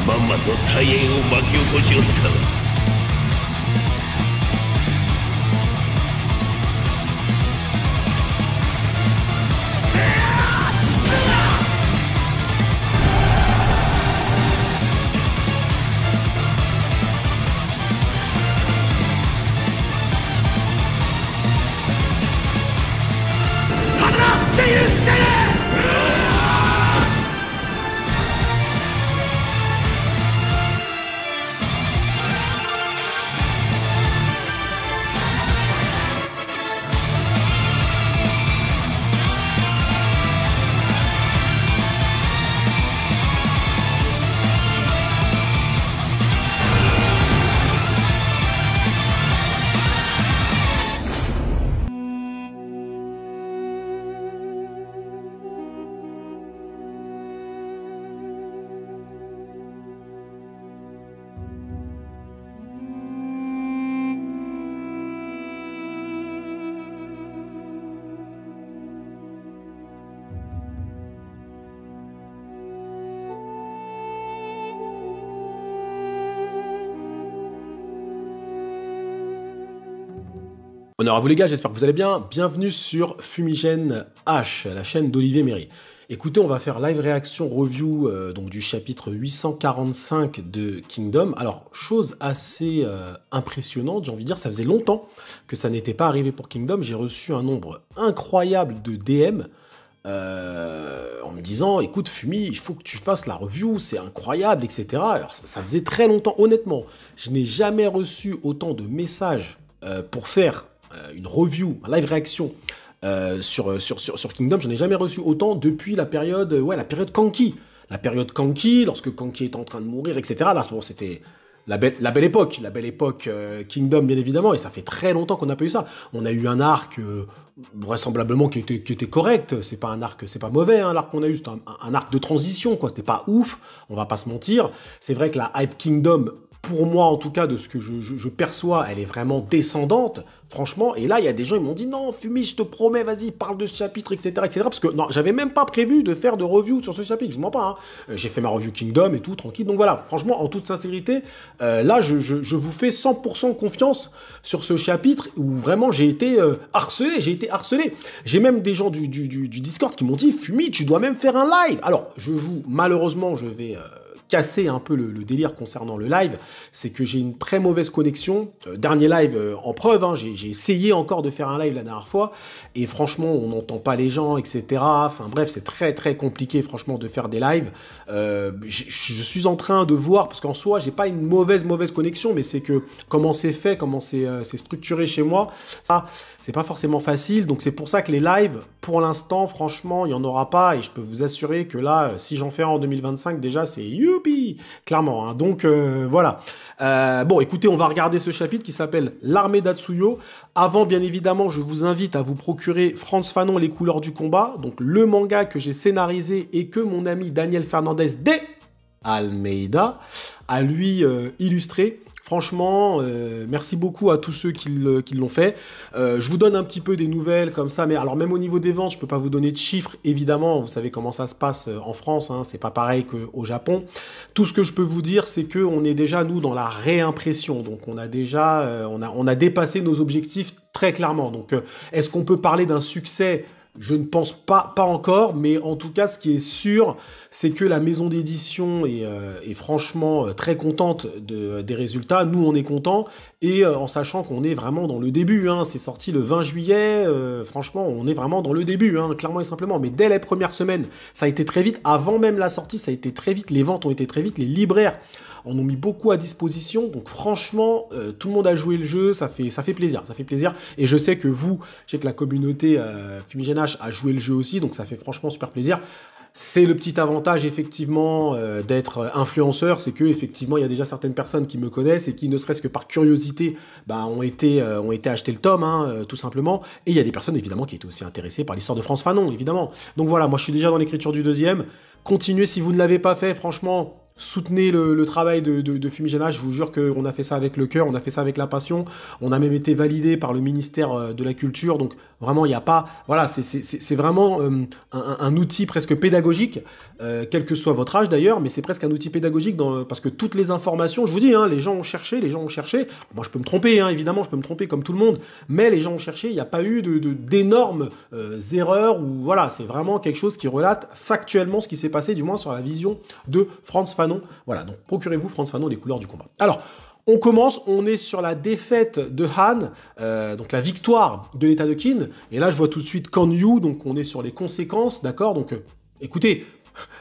まんまと大変を巻き起こしおったわ。Honneur à vous les gars, j'espère que vous allez bien. Bienvenue sur Fumigène H, la chaîne d'Olivier Méry. Écoutez, on va faire live réaction review donc du chapitre 845 de Kingdom. Alors, chose assez impressionnante, j'ai envie de dire, ça faisait longtemps que ça n'était pas arrivé pour Kingdom. J'ai reçu un nombre incroyable de DM en me disant, écoute Fumi, il faut que tu fasses la review, c'est incroyable, etc. Alors, ça faisait très longtemps, honnêtement. Je n'ai jamais reçu autant de messages pour faire une review, un live réaction sur Kingdom. Je n'ai jamais reçu autant depuis la période, la période Kanki. La période Kanki, lorsque Kanki est en train de mourir, etc. Là, bon, c'était la belle époque Kingdom, bien évidemment, et ça fait très longtemps qu'on n'a pas eu ça. On a eu un arc, vraisemblablement, qui était correct. C'est pas un arc, c'est pas mauvais, hein, l'arc qu'on a eu, c'est un arc de transition, quoi. C'était pas ouf, on va pas se mentir. C'est vrai que la hype Kingdom, pour moi, en tout cas, de ce que je perçois, elle est vraiment descendante, franchement. Et là, il y a des gens, ils m'ont dit, non, Fumi, je te promets, vas-y, parle de ce chapitre, etc., etc. Parce que, non, j'avais même pas prévu de faire de review sur ce chapitre, je vous mens pas, hein. J'ai fait ma review Kingdom et tout, tranquille. Donc voilà, franchement, en toute sincérité, là, je vous fais 100% confiance sur ce chapitre où vraiment j'ai été harcelé, J'ai même des gens du Discord qui m'ont dit, Fumi, tu dois même faire un live. Alors, malheureusement, je vais casser un peu le délire concernant le live, c'est que j'ai une très mauvaise connexion. Dernier live en preuve, hein, j'ai essayé encore de faire un live la dernière fois, et franchement, on n'entend pas les gens, etc. Enfin bref, c'est très très compliqué, franchement, de faire des lives. Je suis en train de voir, parce qu'en soi, j'ai pas une mauvaise connexion, mais c'est que comment c'est fait, comment c'est structuré chez moi, ça, c'est pas forcément facile. Donc c'est pour ça que les lives, pour l'instant, franchement, il n'y en aura pas, et je peux vous assurer que là, si j'en fais un en 2025, déjà, c'est youpi, clairement, hein. Donc voilà. Bon, écoutez, on va regarder ce chapitre qui s'appelle L'armée d'Atsuyo. Avant, bien évidemment, je vous invite à vous procurer Frantz Fanon, Les couleurs du combat, donc le manga que j'ai scénarisé et que mon ami Daniel Fernandez de Almeida a lui illustré. Franchement, merci beaucoup à tous ceux qui l'ont fait. Je vous donne un petit peu des nouvelles comme ça, mais alors même au niveau des ventes, je peux pas vous donner de chiffres, évidemment. Vous savez comment ça se passe en France, hein, c'est pas pareil qu'au Japon. Tout ce que je peux vous dire, c'est que on est déjà, nous, dans la réimpression. Donc on a déjà, on a dépassé nos objectifs très clairement. Donc est-ce qu'on peut parler d'un succès ? Je ne pense pas encore, mais en tout cas, ce qui est sûr, c'est que la maison d'édition est franchement très contente des résultats. Nous, on est contents, et en sachant qu'on est vraiment dans le début, hein. C'est sorti le 20 juillet, franchement, on est vraiment dans le début, hein, clairement et simplement. Mais dès les premières semaines, ça a été très vite. Avant même la sortie, ça a été très vite. Les ventes ont été très vite. Les libraires en ont mis beaucoup à disposition. Donc franchement, tout le monde a joué le jeu. Ça fait plaisir. Ça fait plaisir. Et je sais que vous, je sais que la communauté Fumigène H a joué le jeu aussi. Donc ça fait franchement super plaisir. C'est le petit avantage, effectivement, d'être influenceur, c'est que effectivement, il y a déjà certaines personnes qui me connaissent et qui, ne serait-ce que par curiosité, ont été acheter le tome, hein, tout simplement. Et il y a des personnes, évidemment, qui étaient aussi intéressées par l'histoire de Frantz Fanon, évidemment. Donc voilà, moi, je suis déjà dans l'écriture du deuxième. Continuez si vous ne l'avez pas fait, franchement. soutenez le travail de Fumigène H, je vous jure qu'on a fait ça avec le cœur, on a fait ça avec la passion, on a même été validé par le ministère de la Culture, donc vraiment il n'y a pas, voilà, c'est vraiment un outil presque pédagogique, quel que soit votre âge d'ailleurs, mais c'est presque un outil pédagogique parce que toutes les informations, je vous dis, hein, les gens ont cherché, moi je peux me tromper, hein, évidemment, je peux me tromper comme tout le monde, mais les gens ont cherché, il n'y a pas eu d'énormes erreurs, ou voilà, c'est vraiment quelque chose qui relate factuellement ce qui s'est passé, du moins sur la vision de Frantz Fanon. Voilà, donc procurez-vous Frantz Fanon, les couleurs du combat. Alors, on commence, on est sur la défaite de Han, donc la victoire de l'état de Qin, et là je vois tout de suite Kan Yu, donc on est sur les conséquences, d'accord, donc écoutez,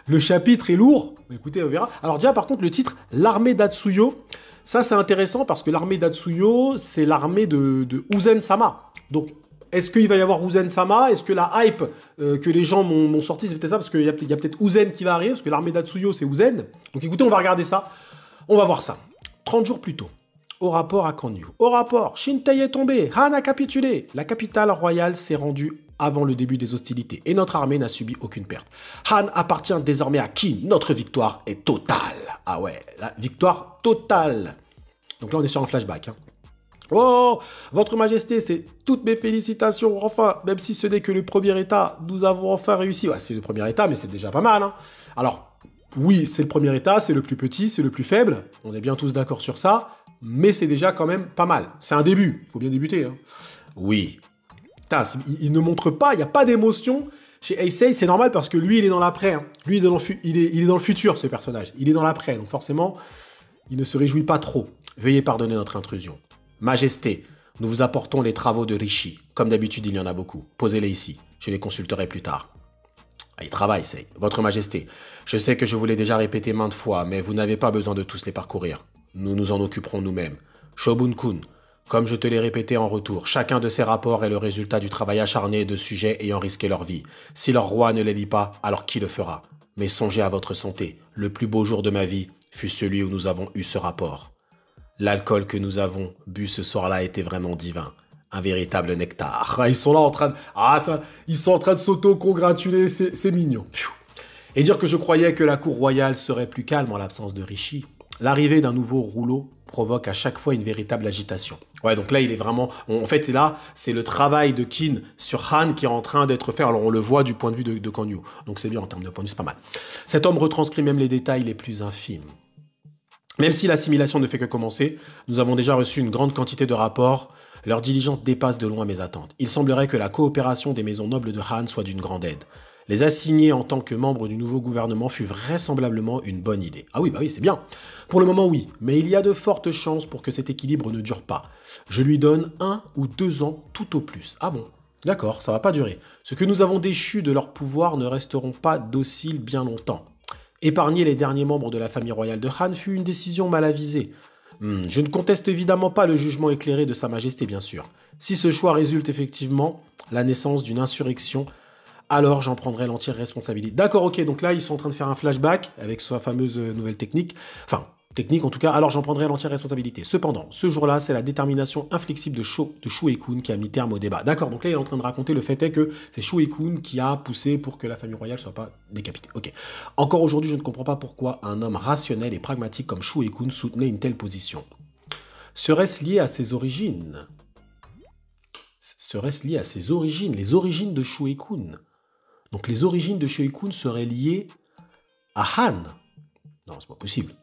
le chapitre est lourd, écoutez, on verra. Alors déjà par contre le titre, l'armée d'Atsuyo, ça c'est intéressant parce que l'armée d'Atsuyo, c'est l'armée de Uzen-sama, donc est-ce qu'il va y avoir Uzen-sama? Est-ce que la hype que les gens m'ont sorti, c'est peut-être ça, parce qu'il y a peut-être Uzen qui va arriver, parce que l'armée d'Atsuyo, c'est Uzen. Donc écoutez, on va regarder ça. On va voir ça. 30 jours plus tôt, au rapport à Kan Yu. Au rapport, Shintai est tombé, Han a capitulé. La capitale royale s'est rendue avant le début des hostilités, et notre armée n'a subi aucune perte. Han appartient désormais à Qin. Notre victoire est totale. Ah ouais, la victoire totale. Donc là, on est sur un flashback, hein. Oh, votre majesté, c'est toutes mes félicitations, enfin, même si ce n'est que le premier état, nous avons enfin réussi. Ouais, c'est le premier état, mais c'est déjà pas mal, hein. Alors, oui, c'est le premier état, c'est le plus petit, c'est le plus faible, on est bien tous d'accord sur ça, mais c'est déjà quand même pas mal. C'est un début, il faut bien débuter, hein. Oui. Putain, il ne montre pas, il n'y a pas d'émotion. Chez Heisei, c'est normal parce que lui, il est dans l'après, hein. Lui, il est dans le futur, ce personnage. Il est dans l'après, donc forcément, il ne se réjouit pas trop. Veuillez pardonner notre intrusion. Majesté, nous vous apportons les travaux de Rishi. Comme d'habitude, il y en a beaucoup. Posez-les ici. Je les consulterai plus tard. Ah, il travaille, Sei. Votre Majesté, je sais que je vous l'ai déjà répété maintes fois, mais vous n'avez pas besoin de tous les parcourir. Nous nous en occuperons nous-mêmes. Shobun-kun, comme je te l'ai répété en retour, chacun de ces rapports est le résultat du travail acharné de sujets ayant risqué leur vie. Si leur roi ne les lit pas, alors qui le fera? Mais songez à votre santé. Le plus beau jour de ma vie fut celui où nous avons eu ce rapport. L'alcool que nous avons bu ce soir-là était vraiment divin. Un véritable nectar. Ils sont là en train de... ils sont en train de s'auto-congratuler, c'est mignon. Et dire que je croyais que la cour royale serait plus calme en l'absence de Rishi. L'arrivée d'un nouveau rouleau provoque à chaque fois une véritable agitation. Ouais, donc là, il est vraiment... En fait, là, c'est le travail de Qin sur Han qui est en train d'être fait. Alors, on le voit du point de vue de Kan Yu. Donc, c'est bien en termes de point de vue, c'est pas mal. Cet homme retranscrit même les détails les plus infimes. Même si l'assimilation ne fait que commencer, nous avons déjà reçu une grande quantité de rapports. Leur diligence dépasse de loin mes attentes. Il semblerait que la coopération des maisons nobles de Han soit d'une grande aide. Les assigner en tant que membres du nouveau gouvernement fut vraisemblablement une bonne idée. Ah oui, bah oui, c'est bien. Pour le moment, oui, mais il y a de fortes chances pour que cet équilibre ne dure pas. Je lui donne 1 ou 2 ans tout au plus. Ah bon? D'accord, ça va pas durer. Ce que nous avons déchus de leur pouvoir ne resteront pas dociles bien longtemps. Épargner les derniers membres de la famille royale de Han fut une décision mal avisée. Je ne conteste évidemment pas le jugement éclairé de Sa Majesté, bien sûr. Si ce choix résulte effectivement la naissance d'une insurrection, alors j'en prendrai l'entière responsabilité. D'accord, ok, donc là, ils sont en train de faire un flashback avec sa fameuse nouvelle technique. Enfin, technique en tout cas, alors j'en prendrai l'entière responsabilité. Cependant, ce jour-là, c'est la détermination inflexible de Shuei-kun qui a mis terme au débat. D'accord, donc là, il est en train de raconter le fait est que c'est Shuei-kun qui a poussé pour que la famille royale ne soit pas décapitée. Ok. Encore aujourd'hui, je ne comprends pas pourquoi un homme rationnel et pragmatique comme Shuei-kun soutenait une telle position. Serait-ce lié à ses origines? Serait-ce lié à ses origines? Les origines de Shuei-kun. Donc les origines de Shuei-kun seraient liées à Han. Non, c'est pas possible.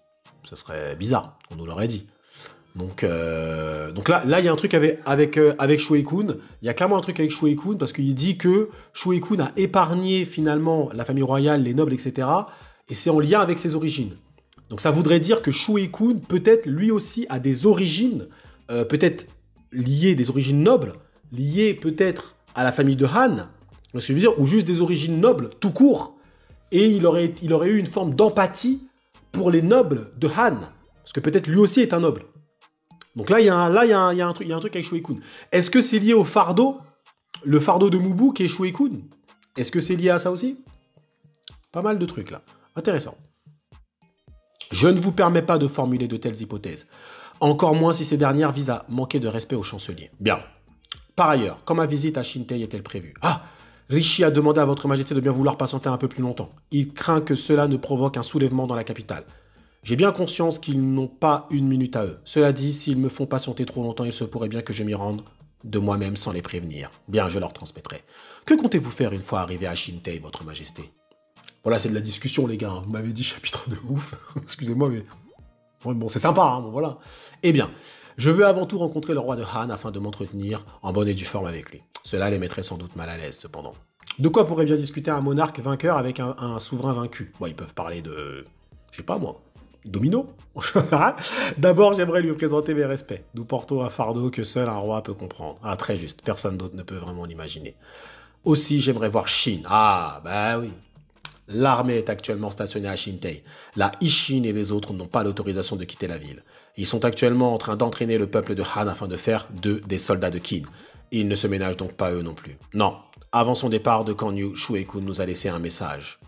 Ce serait bizarre, on nous l'aurait dit. Donc là, il y a un truc avec Shuei-kun. Il y a clairement un truc avec Shuei-kun parce qu'il dit que Shuei-kun a épargné finalement la famille royale, les nobles, etc. Et c'est en lien avec ses origines. Donc ça voudrait dire que Shuei-kun, peut-être lui aussi, a des origines, peut-être liées, des origines nobles, liées peut-être à la famille de Han, ce que je veux dire, ou juste des origines nobles, tout court. Et il aurait eu une forme d'empathie pour les nobles de Han. Parce que peut-être lui aussi est un noble. Donc là, il y a un truc avec Shuei-kun. Est-ce que c'est lié au fardeau? Le fardeau de Mubu qui est Shuei-kun? Est-ce que c'est lié à ça aussi? Pas mal de trucs là. Intéressant. Je ne vous permets pas de formuler de telles hypothèses. Encore moins si ces dernières visent à manquer de respect au chancelier. Bien. Par ailleurs, quand ma visite à Shintai est-elle prévue? Ah! Rishi a demandé à votre majesté de bien vouloir patienter un peu plus longtemps. Il craint que cela ne provoque un soulèvement dans la capitale. J'ai bien conscience qu'ils n'ont pas une minute à eux. Cela dit, s'ils me font patienter trop longtemps, il se pourrait bien que je m'y rende de moi-même sans les prévenir. Bien, je leur transmettrai. Que comptez-vous faire une fois arrivé à Shintei, votre majesté? Voilà, c'est de la discussion, les gars. Vous m'avez dit chapitre de ouf. Excusez-moi, mais... Bon, c'est sympa, hein, bon, voilà. Eh bien, je veux avant tout rencontrer le roi de Han afin de m'entretenir en bonne et due forme avec lui. Cela les mettrait sans doute mal à l'aise, cependant. De quoi pourrait bien discuter un monarque vainqueur avec un souverain vaincu? Bon, ils peuvent parler de... Je sais pas, moi. Domino. D'abord, j'aimerais lui présenter mes respects. Nous portons un fardeau que seul un roi peut comprendre. Ah, très juste. Personne d'autre ne peut vraiment l'imaginer. Aussi, j'aimerais voir Shin. Ah, bah oui. L'armée est actuellement stationnée à Shintei. La Ishin et les autres n'ont pas l'autorisation de quitter la ville. Ils sont actuellement en train d'entraîner le peuple de Han afin de faire d'eux des soldats de Qin. Ils ne se ménagent donc pas eux non plus. Non. Avant son départ de Kanyu, Shueikun nous a laissé un message.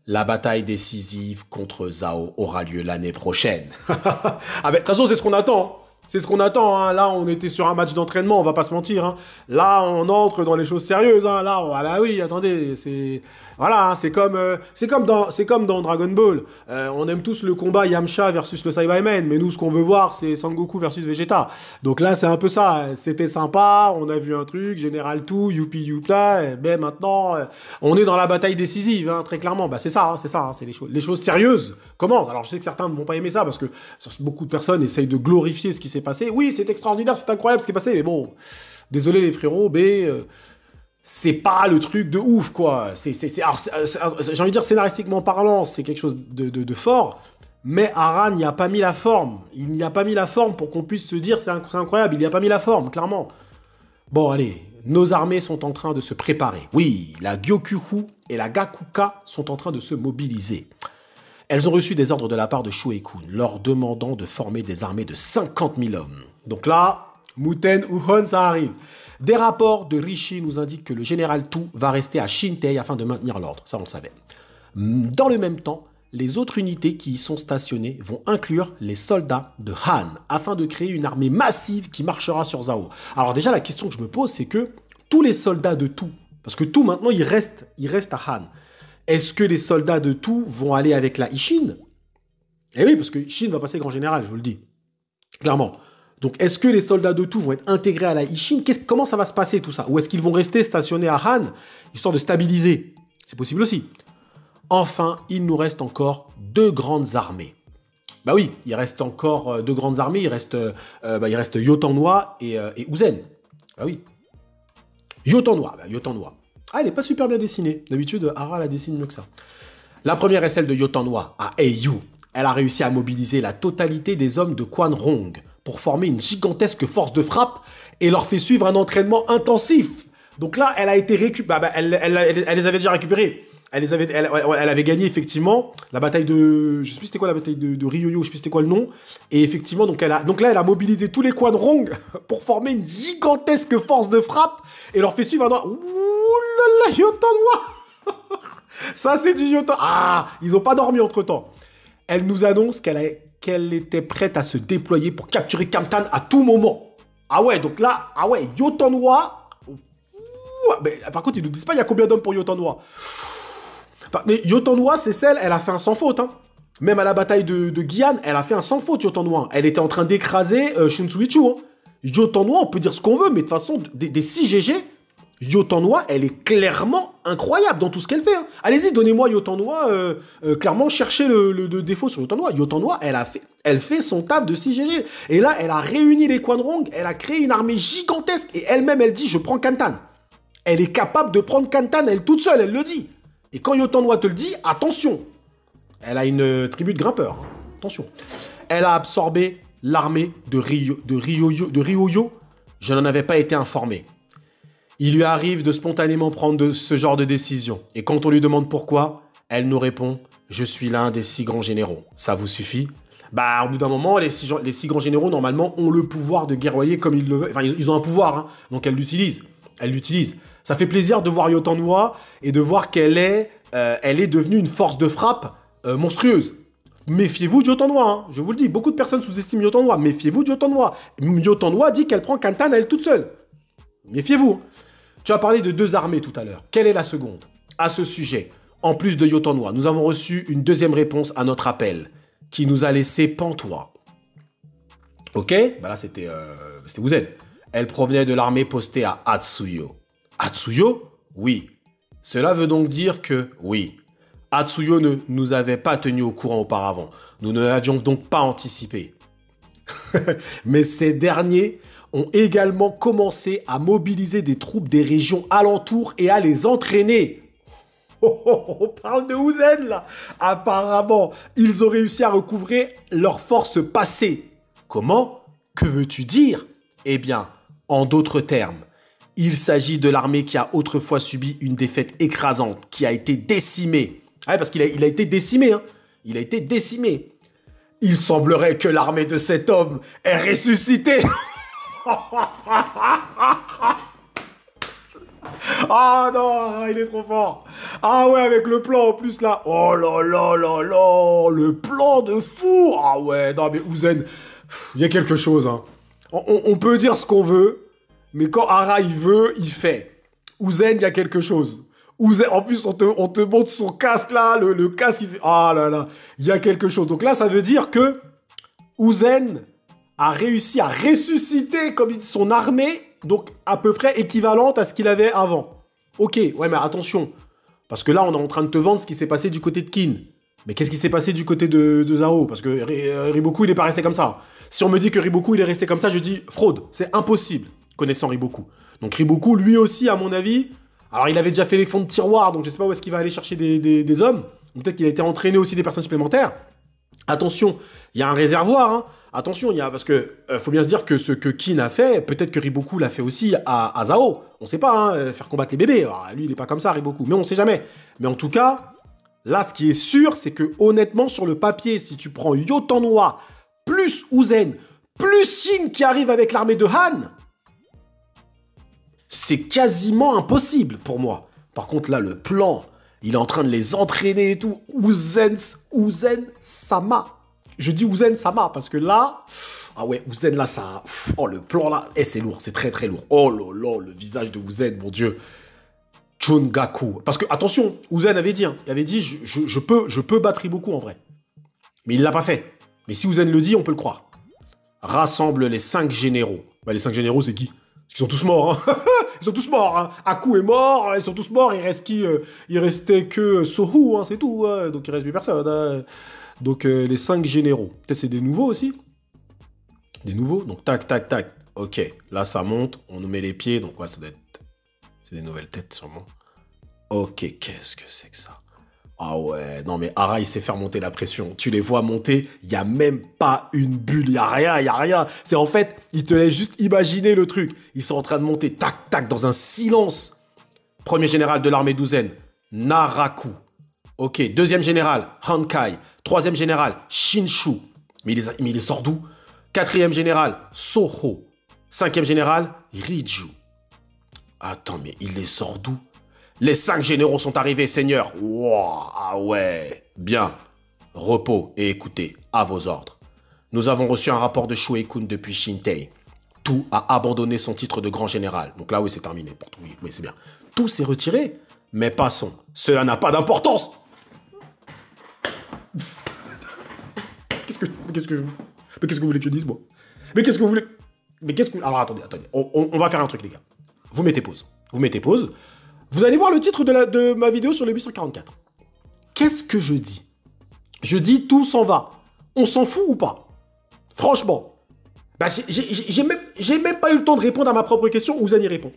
La bataille décisive contre Zhao aura lieu l'année prochaine. Ah ben, de toute façon, c'est ce qu'on attend. C'est ce qu'on attend. Hein. Là, on était sur un match d'entraînement, on va pas se mentir. Hein. Là, on entre dans les choses sérieuses. Hein. Là, ah bah oui, attendez, c'est... Voilà, hein, c'est comme dans Dragon Ball. On aime tous le combat Yamcha versus le Saiyaman, mais nous, ce qu'on veut voir, c'est Sangoku versus Vegeta. Donc là, c'est un peu ça. C'était sympa, on a vu un truc, Général Tout, youpi youpla, et ben maintenant, on est dans la bataille décisive, hein, très clairement. Bah, c'est ça, hein, c'est les choses sérieuses. Comment? Alors, je sais que certains ne vont pas aimer ça, parce que beaucoup de personnes essayent de glorifier ce qui s'est passé. Oui, c'est extraordinaire, c'est incroyable ce qui est passé, mais bon, désolé les frérots, c'est pas le truc de ouf, quoi. J'ai envie de dire, scénaristiquement parlant, c'est quelque chose de fort, mais Aran n'y a pas mis la forme. Il n'y a pas mis la forme pour qu'on puisse se dire c'est incroyable. Il n'y a pas mis la forme, clairement. Bon, allez, nos armées sont en train de se préparer. Oui, la Gyokuhu et la Gakuka sont en train de se mobiliser. Elles ont reçu des ordres de la part de Shueikun, leur demandant de former des armées de 50 000 hommes. Donc là, Muten Uhon, ça arrive. Des rapports de Rishi nous indiquent que le général Tu va rester à Shintei afin de maintenir l'ordre. Ça, on le savait. Dans le même temps, les autres unités qui y sont stationnées vont inclure les soldats de Han afin de créer une armée massive qui marchera sur Zhao. Alors déjà, la question que je me pose, c'est que tous les soldats de Tu, parce que Tu, maintenant, il reste à Han. Est-ce que les soldats de Tu vont aller avec la Ishin? Eh oui, parce que Shin va passer grand général, je vous le dis. Clairement. Donc, est-ce que les soldats de Tu vont être intégrés à la Ishin? Comment ça va se passer, tout ça? Ou est-ce qu'ils vont rester stationnés à Han, histoire de stabiliser? C'est possible aussi. Enfin, il nous reste encore 2 grandes armées. Bah oui, il reste encore 2 grandes armées. Il reste Yotanwa et Uzen. Bah oui. Yotanwa. Ah, elle n'est pas super bien dessinée. D'habitude, Hara la dessine mieux que ça. La première est celle de Yotanwa, à Heiyu. Elle a réussi à mobiliser la totalité des hommes de Quan Rong pour former une gigantesque force de frappe et leur fait suivre un entraînement intensif. Donc là, elle a été récupérée. Elle les avait déjà récupérés. Elle avait gagné effectivement la bataille de... Je sais plus c'était quoi la bataille de Ryoyo, je sais plus c'était quoi le nom. Et effectivement, donc là, elle a mobilisé tous les Quan Rong pour former une gigantesque force de frappe et leur fait suivre un... Ouh là là, Yotanwa. Ça, c'est du Yotanwa. Ah, ils n'ont pas dormi entre-temps. Elle nous annonce qu'elle était prête à se déployer pour capturer Kamtan à tout moment. Ah ouais, donc là, Yotanwa... Mais, par contre, ils ne nous disent pas il y a combien d'hommes pour Yotanwa. Mais Yotanwa, c'est celle, elle a fait un sans faute. Hein. Même à la bataille de Guian, elle a fait un sans faute, Yotanwa. Elle était en train d'écraser Shunsuichu. Hein. Yotanwa, on peut dire ce qu'on veut, mais de toute façon, des 6 GG, Yotanwa, elle est clairement incroyable dans tout ce qu'elle fait. Hein. Allez-y, donnez-moi Yotanwa. Clairement, cherchez le défaut sur Yotanwa. Yotanwa, elle fait son taf de 6 GG. Et là, elle a réuni les Quan Rong, elle a créé une armée gigantesque. Et elle-même, elle dit, je prends Kantan. Elle est capable de prendre Kantan, elle toute seule, elle le dit. Et quand Yotanwa te le dit, attention. Elle a une tribu de grimpeurs. Hein. Attention. Elle a absorbé l'armée de Ryoyo. Je n'en avais pas été informé. Il lui arrive de spontanément prendre ce genre de décision. Et quand on lui demande pourquoi, elle nous répond « Je suis l'un des 6 grands généraux. Ça vous suffit ?» Bah, au bout d'un moment, les 6 grands généraux, normalement, ont le pouvoir de guerroyer comme ils le veulent. Enfin, ils ont un pouvoir, hein. Donc elle l'utilise. Elle l'utilise. Ça fait plaisir de voir Yotanwa et de voir qu'elle est devenue une force de frappe monstrueuse. Méfiez-vous de Yotanwa, hein. Je vous le dis. Beaucoup de personnes sous-estiment Yotanwa. Méfiez-vous de Yotanwa. Yotanwa dit qu'elle prend Kantan à elle toute seule. Méfiez-vous. Tu as parlé de 2 armées tout à l'heure. Quelle est la seconde? À ce sujet, en plus de Yotanwa, nous avons reçu une deuxième réponse à notre appel. qui nous a laissé pantois. Ok? Bah là, c'était Uzen. Elle provenait de l'armée postée à Atsuyo. Atsuyo? Oui. Cela veut donc dire que, oui, Atsuyo ne nous avait pas tenus au courant auparavant. Nous ne l'avions donc pas anticipé. Mais ces derniers ont également commencé à mobiliser des troupes des régions alentours et à les entraîner. On parle de Uzen, là. Apparemment, ils ont réussi à recouvrer leurs forces passées. Comment? Que veux-tu dire? Eh bien, en d'autres termes, il s'agit de l'armée qui a autrefois subi une défaite écrasante, qui a été décimée. Ah, parce qu'il a été décimé, hein. Il a été décimé. Il semblerait que l'armée de cet homme ait ressuscité. Ah non, il est trop fort. Ah ouais, avec le plan en plus là. Oh là là là là, le plan de fou. Ah ouais, non mais Uzen, il y a quelque chose. Hein. On peut dire ce qu'on veut, mais quand Ara il veut, il fait. Uzen, il y a quelque chose. Uzen, en plus, on te montre son casque là, le casque, il fait... Ah là là, il y a quelque chose. Donc là, ça veut dire que Uzen a réussi à ressusciter comme son armée, donc à peu près équivalente à ce qu'il avait avant. Ok, ouais, mais attention, parce que là, on est en train de te vendre ce qui s'est passé du côté de Kin. Mais qu'est-ce qui s'est passé du côté de Zhao? Parce que Riboku, il n'est pas resté comme ça. Si on me dit que Riboku, il est resté comme ça, je dis fraude. C'est impossible, connaissant Riboku. Donc Riboku, lui aussi, à mon avis... Alors, il avait déjà fait les fonds de tiroir, donc je ne sais pas où est-ce qu'il va aller chercher des hommes. Peut-être qu'il a été entraîné aussi des personnes supplémentaires. Attention, il y a un réservoir, hein. Attention, parce que faut bien se dire que ce que Kin a fait, peut-être que Riboku l'a fait aussi à Zhao. On ne sait pas, hein, faire combattre les bébés. Alors, lui, il n'est pas comme ça, Riboku, mais on ne sait jamais. Mais en tout cas, là, ce qui est sûr, c'est que honnêtement, sur le papier, si tu prends Yotanwa, plus Uzen, plus Shin qui arrive avec l'armée de Han, c'est quasiment impossible pour moi. Par contre, là, le plan, il est en train de les entraîner et tout. Uzen-sama. Je dis Uzen-sama parce que là... Ah ouais, Uzen, là, ça... Oh, le plan, là... c'est lourd, c'est très, très lourd. Oh là là, le visage de Uzen, mon Dieu. Chungaku. Parce que, attention, Uzen avait dit, hein, il avait dit, je peux battre Riboku en vrai. Mais il l'a pas fait. Mais si Uzen le dit, on peut le croire. Rassemble les 5 généraux. Bah, les 5 généraux, c'est qui? Ils sont tous morts, hein. Ils sont tous morts, hein. Aku est mort, ils sont tous morts. Il reste qui? Il restait que Sohu, hein, c'est tout. Hein. Donc il reste plus personne. Hein. Donc les 5 généraux. Peut-être c'est des nouveaux aussi. Des nouveaux. Donc tac, tac, tac. Ok, là ça monte. On nous met les pieds. Donc ouais, ça doit être... C'est des nouvelles têtes sûrement. Ok, qu'est-ce que c'est que ça? Ah ouais, non mais Ara, il sait faire monter la pression. Tu les vois monter, il n'y a même pas une bulle, il n'y a rien, il n'y a rien. C'est en fait, ils te laissent juste imaginer le truc. Ils sont en train de monter, tac, tac, dans un silence. Premier général de l'armée d'Uzen, Naraku. Ok, deuxième général, Hankai. Troisième général, Shinshu. Mais il les sort d'où? Quatrième général, Soho. Cinquième général, Riju. Attends, mais il les sort d'où? Les 5 généraux sont arrivés, seigneur. Wow, ah ouais. Bien. Repos et écoutez, à vos ordres. Nous avons reçu un rapport de Shuei-kun depuis Shintei. Tout a abandonné son titre de grand général. Donc là, oui, c'est terminé. Oui, c'est bien. Tout s'est retiré. Mais passons. Cela n'a pas d'importance. Qu'est-ce que vous voulez que je dise, moi? Alors, attendez. On va faire un truc, les gars. Vous mettez pause. Vous allez voir le titre de ma vidéo sur le 844. Qu'est-ce que je dis? Je dis tout s'en va. On s'en fout ou pas? Franchement. Bah, j'ai même pas eu le temps de répondre à ma propre question. Uzen y répond.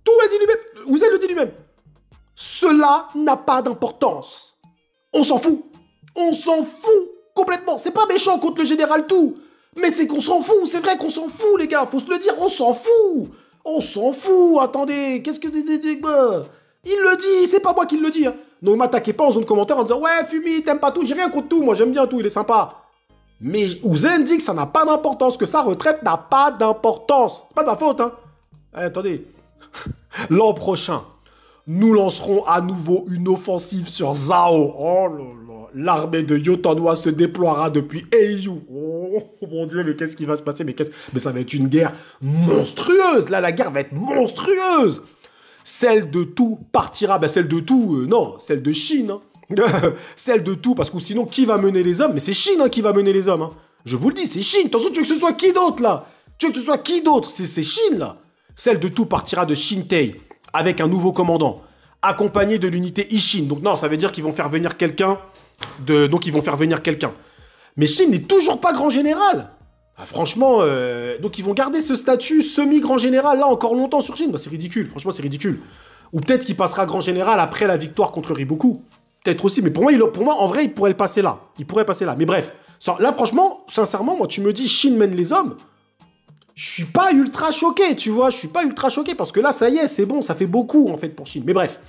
Tout a dit lui-même. Uzen le dit lui-même. Cela n'a pas d'importance. On s'en fout. On s'en fout complètement. C'est pas méchant contre le général tout. Mais c'est qu'on s'en fout. C'est vrai qu'on s'en fout, les gars. Faut se le dire. On s'en fout. On s'en fout, attendez, qu'est-ce que... Il le dit, c'est pas moi qui le dis. Hein. Ne m'attaquez pas en zone commentaire en disant « Ouais, Fumi, t'aimes pas tout, j'ai rien contre tout, moi j'aime bien tout, il est sympa. » Mais Uzen dit que ça n'a pas d'importance, que sa retraite n'a pas d'importance. C'est pas de ma faute, hein. Attendez. L'an prochain, nous lancerons à nouveau une offensive sur Zhao. Oh là là. L'armée de Yotanwa se déploiera depuis Heiyu. Oh mon Dieu, mais qu'est-ce qui va se passer? Mais ça va être une guerre monstrueuse. Là, la guerre va être monstrueuse. Celle de tout partira. Ben, celle de tout, non, celle de Chine. Hein. Celle de tout, parce que sinon, qui va mener les hommes? Mais c'est Shin hein, qui va mener les hommes. Hein. Je vous le dis, c'est Shin. Attention, tu veux que ce soit qui d'autre, là? Tu veux que ce soit qui d'autre? C'est Shin, là. Celle de tout partira de Shintei, avec un nouveau commandant, accompagné de l'unité Ishin. Donc non, ça veut dire qu'ils vont faire venir quelqu'un. Donc ils vont faire venir quelqu'un. Mais Shin n'est toujours pas grand général. Ah, franchement, donc ils vont garder ce statut semi-grand général, là, encore longtemps sur Shin. Bah, c'est ridicule, franchement, c'est ridicule. Ou peut-être qu'il passera grand général après la victoire contre Riboku. Peut-être aussi, mais pour moi, en vrai, il pourrait le passer là. Il pourrait passer là. Mais bref, là, franchement, sincèrement, moi, tu me dis Shin mène les hommes, je suis pas ultra choqué, tu vois. Je suis pas ultra choqué parce que là, ça y est, c'est bon, ça fait beaucoup, en fait, pour Shin. Mais bref,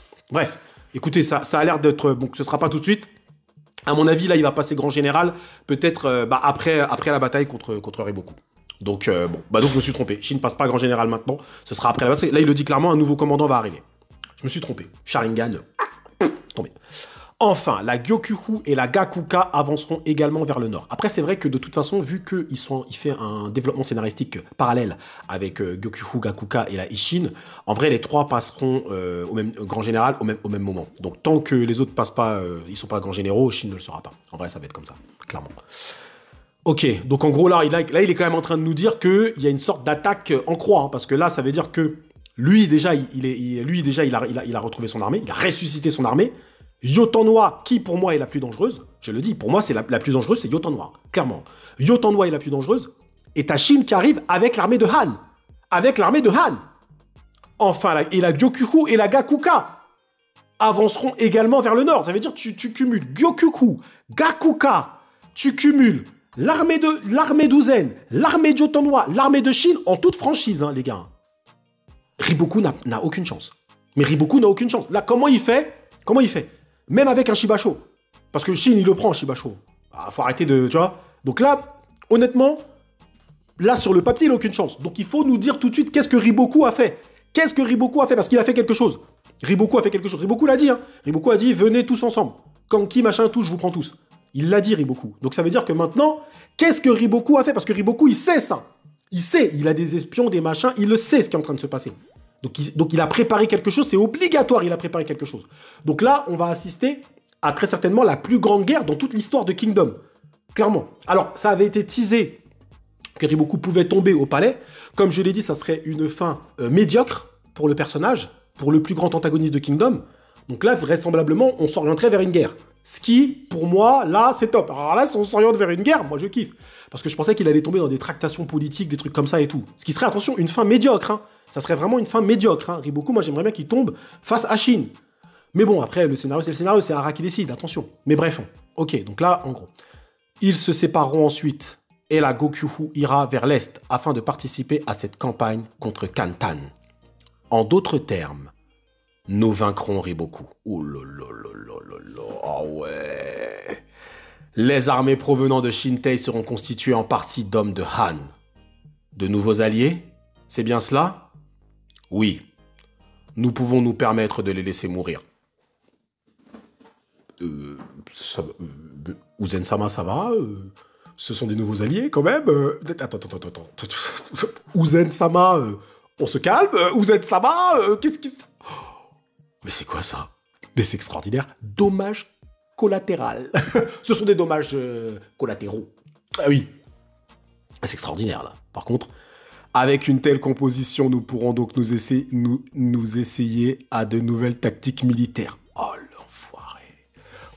écoutez, ça a l'air d'être... Bon, ce sera pas tout de suite. À mon avis, là, il va passer grand général, peut-être après la bataille contre Riboku. Donc, donc je me suis trompé. Shin passe pas grand général maintenant, ce sera après la bataille. Là, il le dit clairement, un nouveau commandant va arriver. Je me suis trompé. Sharingan, tombé. Enfin, la Gyokuhu et la Gakuka avanceront également vers le nord. Après, c'est vrai que de toute façon, vu qu'il fait un développement scénaristique parallèle avec Gyokuhu, Gakuka et la Ishin, en vrai, les trois passeront au même grand général au même moment. Donc, tant que les autres passent pas, ils sont pas grands généraux, Shin ne le sera pas. En vrai, ça va être comme ça, clairement. Ok, donc en gros, là, il est quand même en train de nous dire qu'il y a une sorte d'attaque en croix, hein, parce que là, ça veut dire que lui, déjà, il a retrouvé son armée, il a ressuscité son armée. Yotanwa, qui pour moi est la plus dangereuse, je le dis, pour moi c'est la plus dangereuse, c'est Yotanwa, clairement. Yotanwa est la plus dangereuse, et t'as Shin qui arrive avec l'armée de Han. Avec l'armée de Han. Enfin, et la Gyokuhu et la Gakuka avanceront également vers le nord. Ça veut dire que tu cumules Gyokuhu, Gakuka, tu cumules l'armée d'Uzen, l'armée de Yotanwa, l'armée de Shin en toute franchise, hein, les gars. Riboku n'a aucune chance. Mais Riboku n'a aucune chance. Là, comment il fait? Même avec un Shibasho. Parce que Shin, il le prend, Shibasho. Ah, faut arrêter de... Tu vois. Donc là, honnêtement, là, sur le papier, il n'a aucune chance. Donc il faut nous dire tout de suite qu'est-ce que Riboku a fait. Qu'est-ce que Riboku a fait? Parce qu'il a fait quelque chose. Riboku a fait quelque chose. Riboku l'a dit, hein. Riboku a dit, venez tous ensemble. Kanki, machin, tout, je vous prends tous. Il l'a dit, Riboku. Donc ça veut dire que maintenant, qu'est-ce que Riboku a fait? Parce que Riboku, il sait ça. Il sait, il a des espions, des machins, il le sait ce qui est en train de se passer. Donc il a préparé quelque chose, c'est obligatoire, il a préparé quelque chose. Donc là, on va assister à très certainement la plus grande guerre dans toute l'histoire de Kingdom. Clairement. Alors, ça avait été teasé que Riboku pouvait tomber au palais. Comme je l'ai dit, ça serait une fin médiocre pour le personnage, pour le plus grand antagoniste de Kingdom. Donc là, vraisemblablement, on s'orienterait vers une guerre. Ce qui, pour moi, là, c'est top. Alors là, si on s'oriente vers une guerre, moi, je kiffe. Parce que je pensais qu'il allait tomber dans des tractations politiques, des trucs comme ça et tout. Ce qui serait, attention, une fin médiocre, hein. Ça serait vraiment une fin médiocre. Hein. Riboku, moi, j'aimerais bien qu'il tombe face à Shin. Mais bon, après, le scénario, c'est Hara qui décide, attention. Mais bref, ok, donc là, en gros. Ils se sépareront ensuite et la Gyokuhu ira vers l'est afin de participer à cette campagne contre Kantan. En d'autres termes, nous vaincrons Riboku. Oh là là là là là là, ah ouais. Les armées provenant de Shintei seront constituées en partie d'hommes de Han. De nouveaux alliés? C'est bien cela? Oui, nous pouvons nous permettre de les laisser mourir. Uzen-sama, ça va? Ce sont des nouveaux alliés, quand même? Attends. Uzen-sama, on se calme? Uzen-sama, qu'est-ce qui... Mais c'est quoi ça? Mais c'est extraordinaire. Dommage collatéral. Ce sont des dommages collatéraux. Ah oui. C'est extraordinaire, là. Par contre... Avec une telle composition, nous pourrons donc nous essayer à de nouvelles tactiques militaires. Oh, l'enfoiré.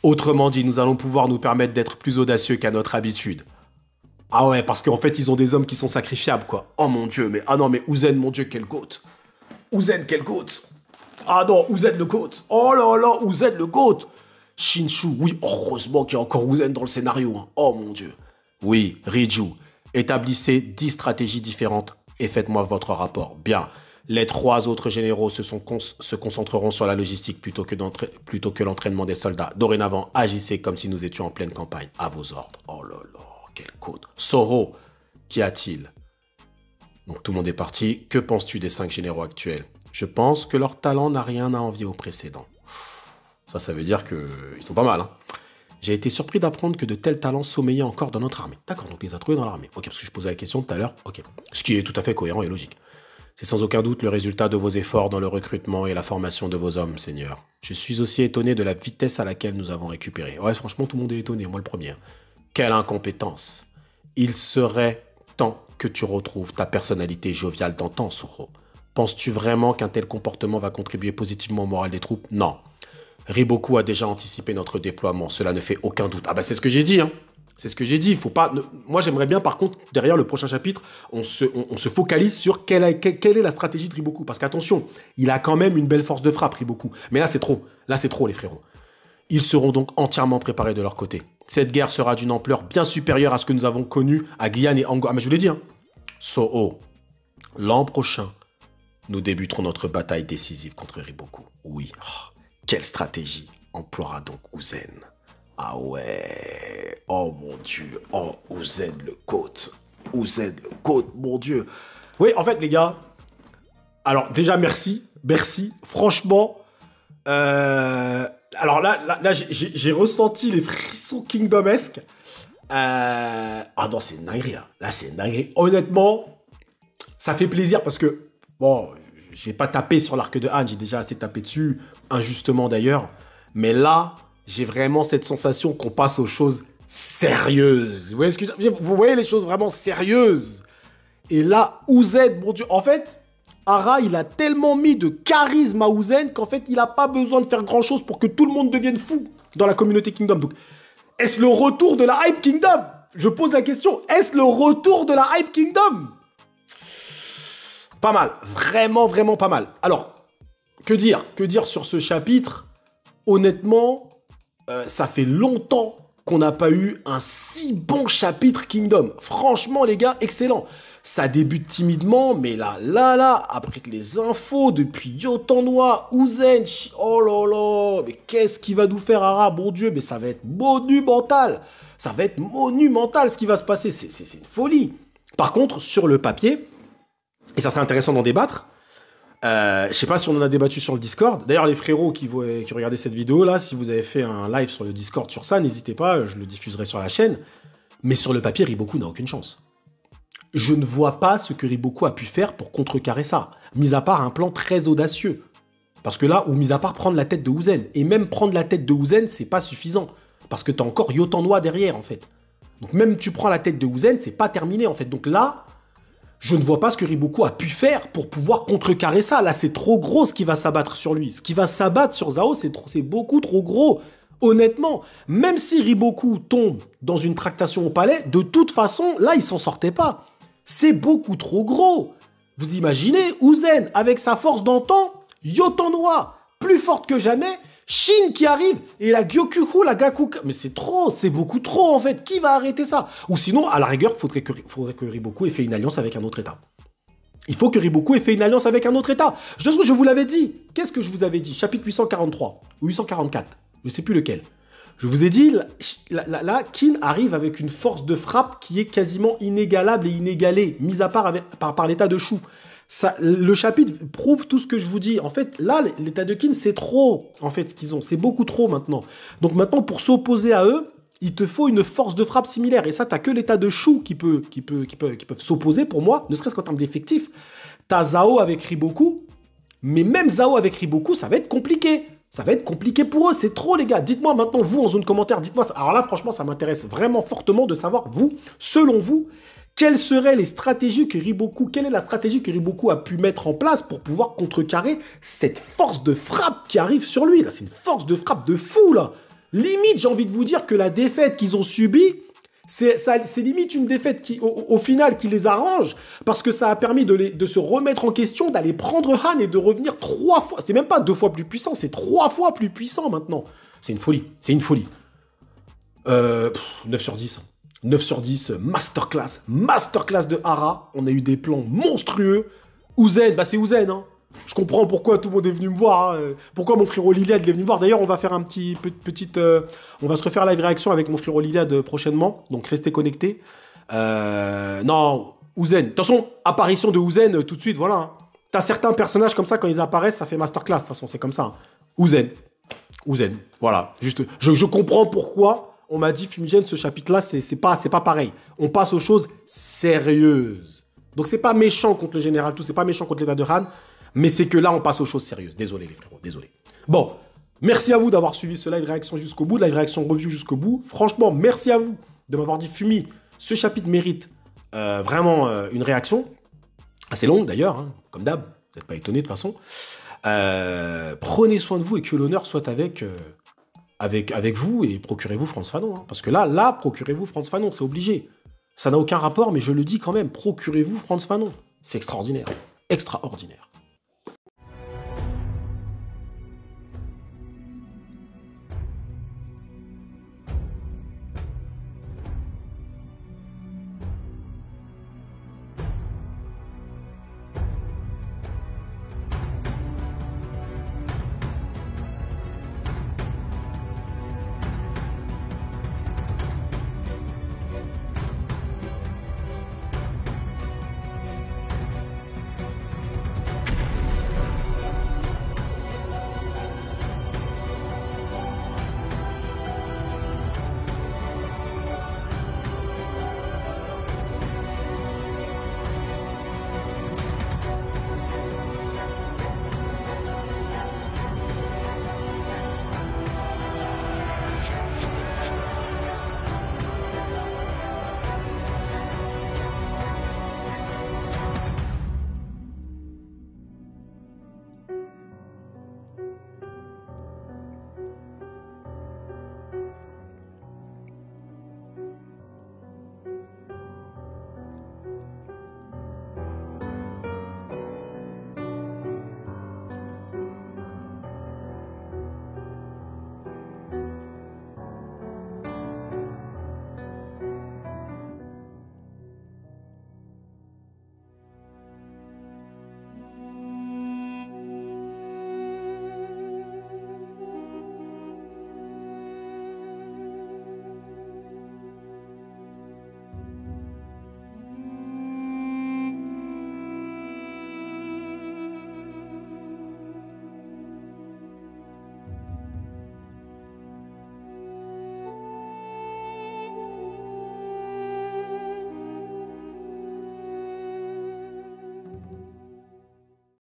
Autrement dit, nous allons pouvoir nous permettre d'être plus audacieux qu'à notre habitude. Ah ouais, parce qu'en fait, ils ont des hommes qui sont sacrifiables, quoi. Oh mon Dieu, mais... Ah non, mais Uzen, mon Dieu, quel goat. Uzen, quel goat. Ah non, Uzen le goat. Oh là là, Uzen le goat. Shinshu, oui, heureusement qu'il y a encore Uzen dans le scénario. Hein. Oh mon Dieu. Oui, Riju, établissez 10 stratégies différentes et faites-moi votre rapport. Bien. Les 3 autres généraux se concentreront sur la logistique plutôt que l'entraînement des soldats. Dorénavant, agissez comme si nous étions en pleine campagne. À vos ordres. Oh là là, quelle côte. Soro, qu'y a-t-il? Donc tout le monde est parti. Que penses-tu des 5 généraux actuels? Je pense que leur talent n'a rien à envier aux précédents. Ça veut dire qu'ils sont pas mal, hein. J'ai été surpris d'apprendre que de tels talents sommeillaient encore dans notre armée. D'accord, donc ils les a trouvés dans l'armée. Ok, parce que je posais la question tout à l'heure. Ok. Ce qui est tout à fait cohérent et logique. C'est sans aucun doute le résultat de vos efforts dans le recrutement et la formation de vos hommes, Seigneur. Je suis aussi étonné de la vitesse à laquelle nous avons récupéré. Ouais, franchement, tout le monde est étonné, moi le premier. Quelle incompétence. Il serait temps que tu retrouves ta personnalité joviale d'antan, Soro. Penses-tu vraiment qu'un tel comportement va contribuer positivement au moral des troupes? Non. Riboku a déjà anticipé notre déploiement, cela ne fait aucun doute. Ah bah c'est ce que j'ai dit, hein. C'est ce que j'ai dit. Faut pas. Moi, j'aimerais bien, par contre, derrière le prochain chapitre, on se focalise sur quelle est la stratégie de Riboku. Parce qu'attention, il a quand même une belle force de frappe, Riboku. Mais là, c'est trop. Là, c'est trop, les frérots. Ils seront donc entièrement préparés de leur côté. Cette guerre sera d'une ampleur bien supérieure à ce que nous avons connu à Guyane et Ango. Ah, mais je vous l'ai dit, hein. Soho, l'an prochain, nous débuterons notre bataille décisive contre Riboku. Oui. Oh, quelle stratégie emploiera donc Uzen? Ah ouais, oh mon Dieu, oh Uzen le côte, mon Dieu. Oui, en fait les gars, alors déjà merci, franchement, alors là j'ai ressenti les frissons kingdomesques. Ah non, c'est une dinguerie là c'est une dinguerie. Honnêtement, ça fait plaisir parce que, bon, j'ai pas tapé sur l'arc de Han, j'ai déjà assez tapé dessus, injustement d'ailleurs, mais là, j'ai vraiment cette sensation qu'on passe aux choses sérieuses. Vous voyez les choses vraiment sérieuses. Et là, Uzen, mon Dieu, en fait, Ara, il a tellement mis de charisme à Uzen qu'en fait, il n'a pas besoin de faire grand-chose pour que tout le monde devienne fou dans la communauté Kingdom. Donc, est-ce le retour de la Hype Kingdom? Je pose la question, est-ce le retour de la Hype Kingdom? Pas mal, vraiment, vraiment pas mal. Alors, que dire sur ce chapitre? Honnêtement, ça fait longtemps qu'on n'a pas eu un si bon chapitre Kingdom. Franchement, les gars, excellent. Ça débute timidement, mais là, après que les infos depuis Yotanwa, Uzen, oh là là, mais qu'est-ce qu'il va nous faire, Ara, bon Dieu, mais ça va être monumental. Ça va être monumental ce qui va se passer, c'est une folie. Par contre, sur le papier, et ça serait intéressant d'en débattre, je sais pas si on en a débattu sur le Discord. D'ailleurs, les frérots qui regardaient cette vidéo là, si vous avez fait un live sur le Discord sur ça, n'hésitez pas, je le diffuserai sur la chaîne. Mais sur le papier, Riboku n'a aucune chance. Je ne vois pas ce que Riboku a pu faire pour contrecarrer ça, mis à part un plan très audacieux. Parce que là, ou mis à part prendre la tête de Uzen, et même prendre la tête de Uzen, c'est pas suffisant. Parce que t'as encore Yotanwa derrière, en fait. Donc même tu prends la tête de Uzen, c'est pas terminé, en fait. Donc là, je ne vois pas ce que Riboku a pu faire pour pouvoir contrecarrer ça. Là, c'est trop gros ce qui va s'abattre sur lui. Ce qui va s'abattre sur Zhao, c'est beaucoup trop gros. Honnêtement, même si Riboku tombe dans une tractation au palais, de toute façon, là, il s'en sortait pas. C'est beaucoup trop gros. Vous imaginez, Uzen, avec sa force d'antan, Yotanwa, plus forte que jamais, Shin qui arrive, et la Gyokuku, la Gakuka. Mais c'est trop, c'est beaucoup trop en fait. Qui va arrêter ça? Ou sinon, à la rigueur, faudrait que Riboku ait fait une alliance avec un autre État. Il faut que Riboku ait fait une alliance avec un autre État. Je vous l'avais dit. Qu'est-ce que je vous avais dit? Chapitre 843 ou 844, je ne sais plus lequel. Je vous ai dit, là, Kin arrive avec une force de frappe qui est quasiment inégalable et inégalée, mis à part par l'état de Shu. Ça, le chapitre prouve tout ce que je vous dis. En fait, là, l'état de Kin, c'est trop, en fait, ce qu'ils ont. C'est beaucoup trop maintenant. Donc maintenant, pour s'opposer à eux, il te faut une force de frappe similaire. Et ça, t'as que l'état de Shu qui peuvent s'opposer pour moi, ne serait-ce qu'en termes d'effectifs. T'as Zhao avec Riboku, mais même Zhao avec Riboku, ça va être compliqué. Ça va être compliqué pour eux, c'est trop les gars. Dites-moi maintenant, vous, en zone commentaire, dites-moi ça. Alors là, franchement, ça m'intéresse vraiment fortement de savoir, vous, selon vous, quelles seraient les stratégies que Riboku, quelle est la stratégie que Riboku a pu mettre en place pour pouvoir contrecarrer cette force de frappe qui arrive sur lui. Là, c'est une force de frappe de fou, là. Limite, j'ai envie de vous dire que la défaite qu'ils ont subie, c'est limite une défaite qui, au final, qui les arrange, parce que ça a permis de se remettre en question, d'aller prendre Han et de revenir 3 fois. C'est même pas 2 fois plus puissant, c'est 3 fois plus puissant maintenant. C'est une folie, c'est une folie. 9 sur 10. 9 sur 10, masterclass de Ara. On a eu des plans monstrueux. Uzen, bah c'est Uzen, hein. Je comprends pourquoi tout le monde est venu me voir, hein. Pourquoi mon frérot Liliad est venu me voir. D'ailleurs, on va faire un on va se refaire live réaction avec mon frérot Liliad prochainement. Donc, restez connectés. Non, Uzen. De toute façon, apparition de Uzen tout de suite, voilà. Hein. T'as certains personnages comme ça, quand ils apparaissent, ça fait masterclass. De toute façon, c'est comme ça. Hein. Uzen. Voilà. Juste, je comprends pourquoi on m'a dit, Fumigène, ce chapitre-là, c'est pas pareil. On passe aux choses sérieuses. Donc c'est pas méchant contre le général tout, c'est pas méchant contre l'état de Han, mais c'est que là, on passe aux choses sérieuses. Désolé les frérots, désolé. Bon, merci à vous d'avoir suivi ce live réaction jusqu'au bout, live réaction review jusqu'au bout. Franchement, merci à vous de m'avoir dit, Fumi, ce chapitre mérite vraiment une réaction. Assez longue d'ailleurs, hein, comme d'hab, vous n'êtes pas étonnés de toute façon. Prenez soin de vous et que l'honneur soit avec vous et procurez-vous Frantz Fanon. Hein, parce que là, procurez-vous Frantz Fanon, c'est obligé. Ça n'a aucun rapport, mais je le dis quand même, procurez-vous Frantz Fanon. C'est extraordinaire. Extraordinaire.